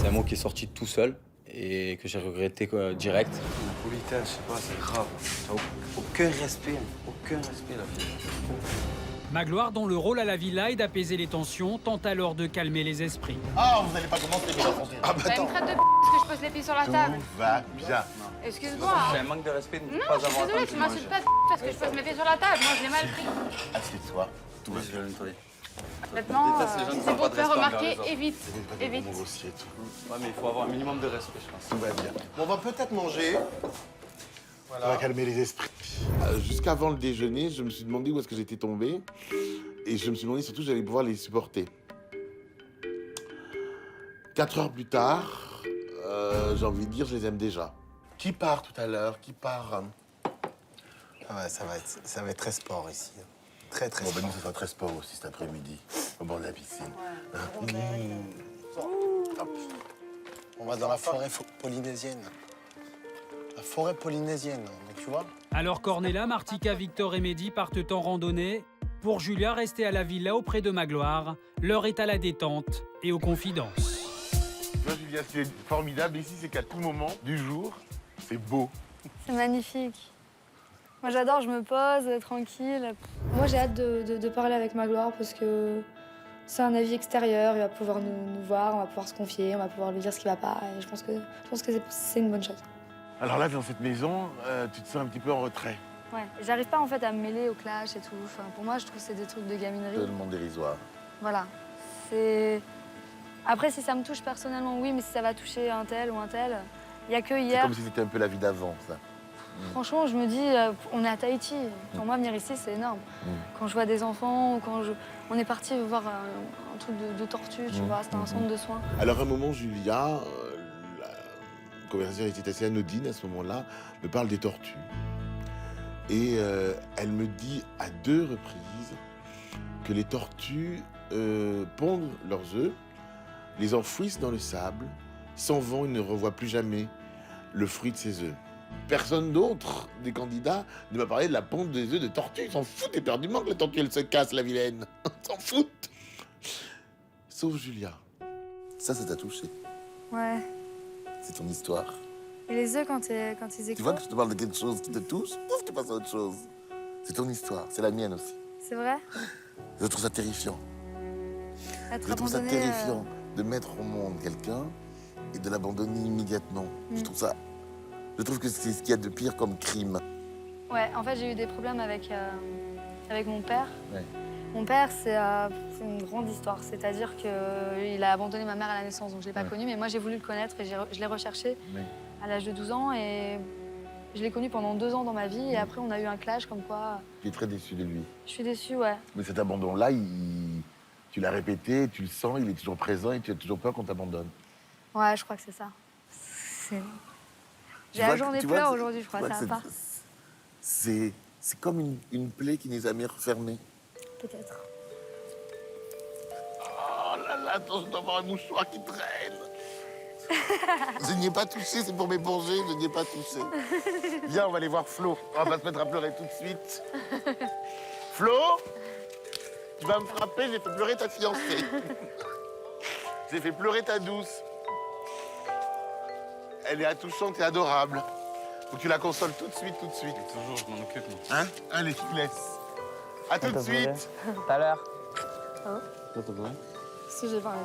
C'est un mot qui est sorti tout seul et que j'ai regretté direct. La politesse, je sais pas, c'est grave. T'as aucun respect, la fille. Magloire, dont le rôle à la villa est d'apaiser les tensions, tente alors de calmer les esprits. Ah, vous allez pas commencer, mes enfants. Ah, bah Elle me attends. traite de parce que je pose les pieds sur la table. Tout va bien. Excuse-moi. C'est un manque de respect de ne Non, pas je suis avoir désolée, attendu tu de m'insultes manger. pas parce que je pose mes pieds sur la table. Moi, je l'ai mal pris. Assieds-toi. Tout va Je bien. vais le nettoyer. Honnêtement, déteste les gens qui si font c'est pas pour de te faire respect envers remarquer, les autres. évite. Évite. Mon dossier et tout. Ouais, mais il faut avoir un minimum de respect, je pense. Tout va bien. Bon, on va peut-être manger. Ça va calmer les esprits. Jusqu'avant le déjeuner, je me suis demandé où est-ce que j'étais tombé. Et je me suis demandé surtout si j'allais pouvoir les supporter. 4 heures plus tard, j'ai envie de dire, je les aime déjà. Qui part tout à l'heure? Qui part? Ah ouais, ça va être très sport ici. Très, très Bon, sport. ben nous, ça sera très sport aussi cet après-midi, au bord de la piscine. Hop. On va dans la forêt polynésienne. La forêt polynésienne, donc, tu vois? Alors Cornéla, Martika, Victor et Mehdi partent en randonnée. Pour Julia, restée à la villa auprès de Magloire, l'heure est à la détente et aux confidences. Tu vois, Julia, ce qui est formidable ici, c'est qu'à tout moment du jour, c'est beau. C'est magnifique. Moi j'adore, je me pose tranquille. Moi j'ai hâte de parler avec Magloire parce que c'est un avis extérieur, il va pouvoir nous voir, on va pouvoir se confier, on va pouvoir lui dire ce qui va pas et je pense que c'est une bonne chose. Alors là, dans cette maison, tu te sens un petit peu en retrait. Ouais, j'arrive pas en fait à me mêler au clash et tout. Enfin, pour moi je trouve que c'est des trucs de gaminerie. Tellement dérisoire. Voilà. C'est... Après si ça me touche personnellement, oui, mais si ça va toucher un tel ou un tel, il y a que C'est hier. comme si c'était un peu la vie d'avant, ça. Franchement, je me dis, on est à Tahiti. Pour moi, venir ici, c'est énorme. Quand je vois des enfants ou on est parti voir un truc de tortue, tu vois, c'était un centre de soins. Alors à un moment, Julia, la conversation était assez anodine à ce moment-là, me parle des tortues. Et elle me dit à 2 reprises que les tortues pondent leurs œufs, les enfouissent dans le sable, s'en vont et ne revoient plus jamais le fruit de ces œufs. Personne d'autre des candidats ne m'a parlé de la ponte des œufs de tortue. Ils s'en foutent éperdument que la tortue, elle se casse, la vilaine. Ils s'en foutent. Sauf Julia. Ça t'a touché. Ouais. C'est ton histoire. Et les œufs, quand ils Tu éclosent, vois que je te parle de quelque chose qui te touche, pouf, tu passes à autre chose. C'est ton histoire, c'est la mienne aussi. c'est vrai, Je trouve ça terrifiant. être Je trouve ça abandonné, terrifiant de mettre au monde quelqu'un et de l'abandonner immédiatement. Je trouve que c'est ce qu'il y a de pire comme crime. Ouais, en fait, j'ai eu des problèmes avec mon père. Ouais. Mon père, c'est une grande histoire. C'est-à-dire qu'il a abandonné ma mère à la naissance, donc je ne l'ai pas connu. Mais moi, j'ai voulu le connaître et je l'ai recherché à l'âge de 12 ans. Et je l'ai connu pendant 2 ans dans ma vie. Et après, on a eu un clash comme quoi... Tu es très déçu de lui. Je suis déçue, ouais. Mais cet abandon-là, tu l'as répété, tu le sens, il est toujours présent et tu as toujours peur qu'on t'abandonne. Ouais, je crois que c'est ça. J'ai la journée pleurs aujourd'hui, je crois, ça va pas. C'est comme une plaie qui n'est jamais refermée. Peut-être. Oh là là, attends, je dois avoir un mouchoir qui traîne. Je n'y ai pas touché, c'est pour m'éponger, je n'y ai pas touché. Viens, on va aller voir Flo. On va pas se mettre à pleurer tout de suite. Flo, tu vas me frapper, j'ai fait pleurer ta fiancée. J'ai fait pleurer ta douce. Elle est attouchante et adorable. Faut que tu la consoles tout de suite, tout de suite. Toujours, je m'en occupe, moi. Hein? Allez, je te laisse. À tout de suite. Tout à l'heure. Si j'ai parlé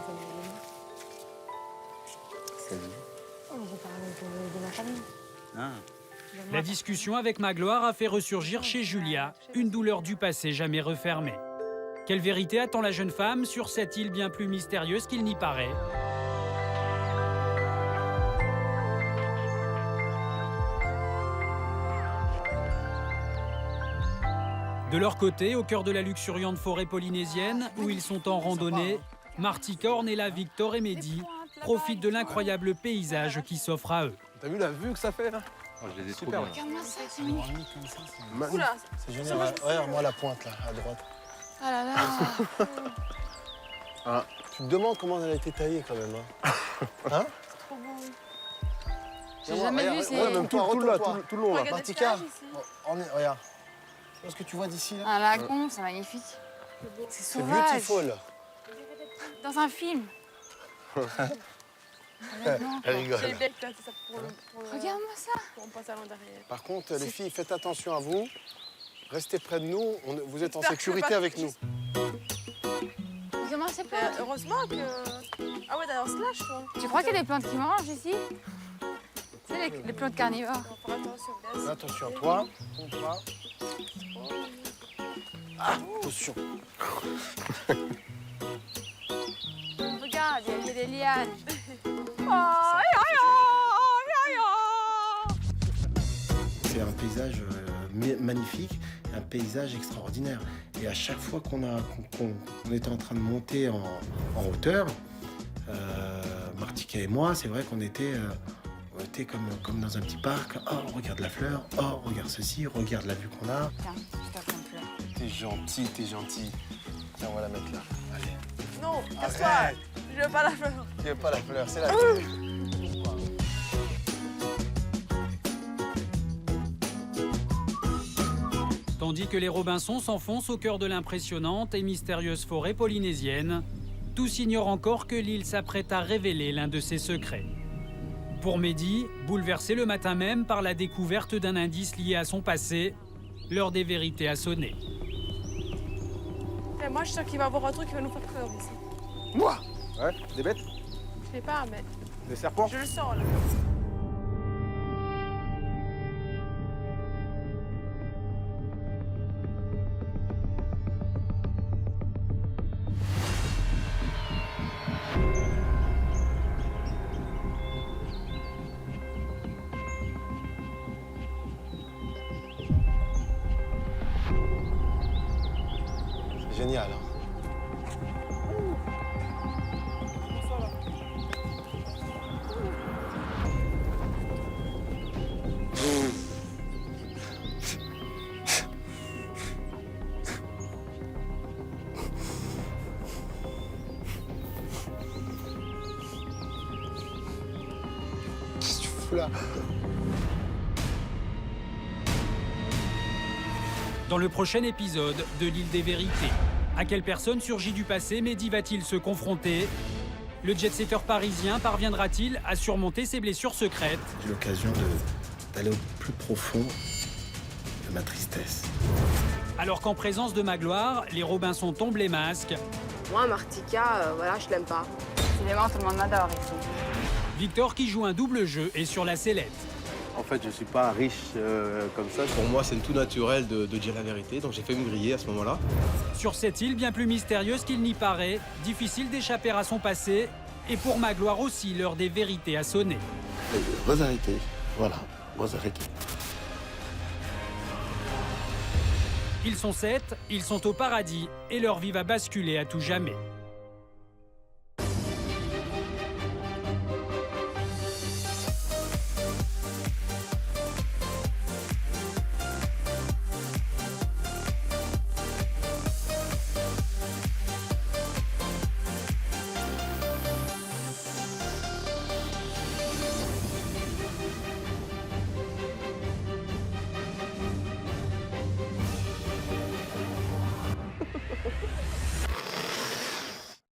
Salut. j'ai parlé de ma famille. Ah. La discussion avec Magloire a fait ressurgir chez Julia une douleur du passé jamais refermée. Quelle vérité attend la jeune femme sur cette île bien plus mystérieuse qu'il n'y paraît? De leur côté, au cœur de la luxuriante forêt polynésienne, où ils sont en randonnée, Martika, Ornella, Victor et Mehdi profitent de l'incroyable paysage qui s'offre à eux. T'as vu la vue que ça fait, là? Oh, je les ai trop bien. Regarde-moi ça, c'est mignon. Oula. C'est génial. Regarde, moi la pointe, là, à droite. Ah là là. Tu te demandes comment elle a été taillée, quand même. Hein? Trop beau. J'ai jamais vu ces... Ouais, même toi, Tout le long, retourne-toi. tout le long, là. Regarde le Martika, village ici. regarde. Tu vois ce que tu vois d'ici, là? Un lagon, c'est magnifique. C'est C'est sauvage. beautiful. Dans un film. Honnêtement. Elle rigole. J'ai bien placé ça pour Regarde-moi ça. pour le pantalon derrière. Par contre, les filles, faites attention à vous. Restez près de nous. Vous êtes en J'espère que sécurité je vais avec pas- nous. Regarde-moi ces Mais plantes. heureusement que. Ah ouais, d'ailleurs, slash, toi. Tu crois qu'il y a des plantes qui mangent ici? Tu sais, les plantes carnivores. Faut faire attention, bien sûr. Attention, toi. Toi. Ah, attention. Regarde, il y a des lianes. C'est un paysage magnifique, un paysage extraordinaire. Et à chaque fois qu'on était en train de monter en hauteur, Martika et moi, c'est vrai qu'on était comme dans un petit parc. Oh, regarde la fleur. Oh, regarde ceci. Regarde la vue qu'on a. Tiens, je t'apprends une fleur. T'es gentil, t'es gentil. Tiens, on va la mettre là. Allez. Non, casse-toi. Arrête. Je veux pas la fleur. Tu veux pas la fleur, c'est la fleur. Tandis que les Robinson s'enfoncent au cœur de l'impressionnante et mystérieuse forêt polynésienne, tous ignorent encore que l'île s'apprête à révéler l'un de ses secrets. Pour Mehdi, bouleversé le matin même par la découverte d'un indice lié à son passé, l'heure des vérités a sonné. Et moi, je suis sûre qu'il va avoir un truc qui va nous faire peur ici. Moi? Ouais, des bêtes? Je sais pas, mais Des serpents? je le sens là. C'est génial, hein. Qu'est-ce que tu fous là? Dans le prochain épisode de l'île des vérités, à quelle personne surgit du passé Mehdi va-t-il se confronter? Le jet-setter parisien parviendra-t-il à surmonter ses blessures secrètes? J'ai l'occasion d'aller au plus profond de ma tristesse. Alors qu'en présence de Magloire, les Robinson tombent les masques, Moi, Martika, voilà, je l'aime pas. Décidément, tout le monde m'adore ici. Victor qui joue un double jeu est sur la sellette. En fait, je suis pas riche comme ça. Pour moi, c'est tout naturel de dire la vérité, donc j'ai fait me griller à ce moment-là. Sur cette île bien plus mystérieuse qu'il n'y paraît, difficile d'échapper à son passé, et pour Magloire aussi, l'heure des vérités a sonné. Rosarité, voilà, Rosarité. Ils sont 7, ils sont au paradis, et leur vie va basculer à tout jamais.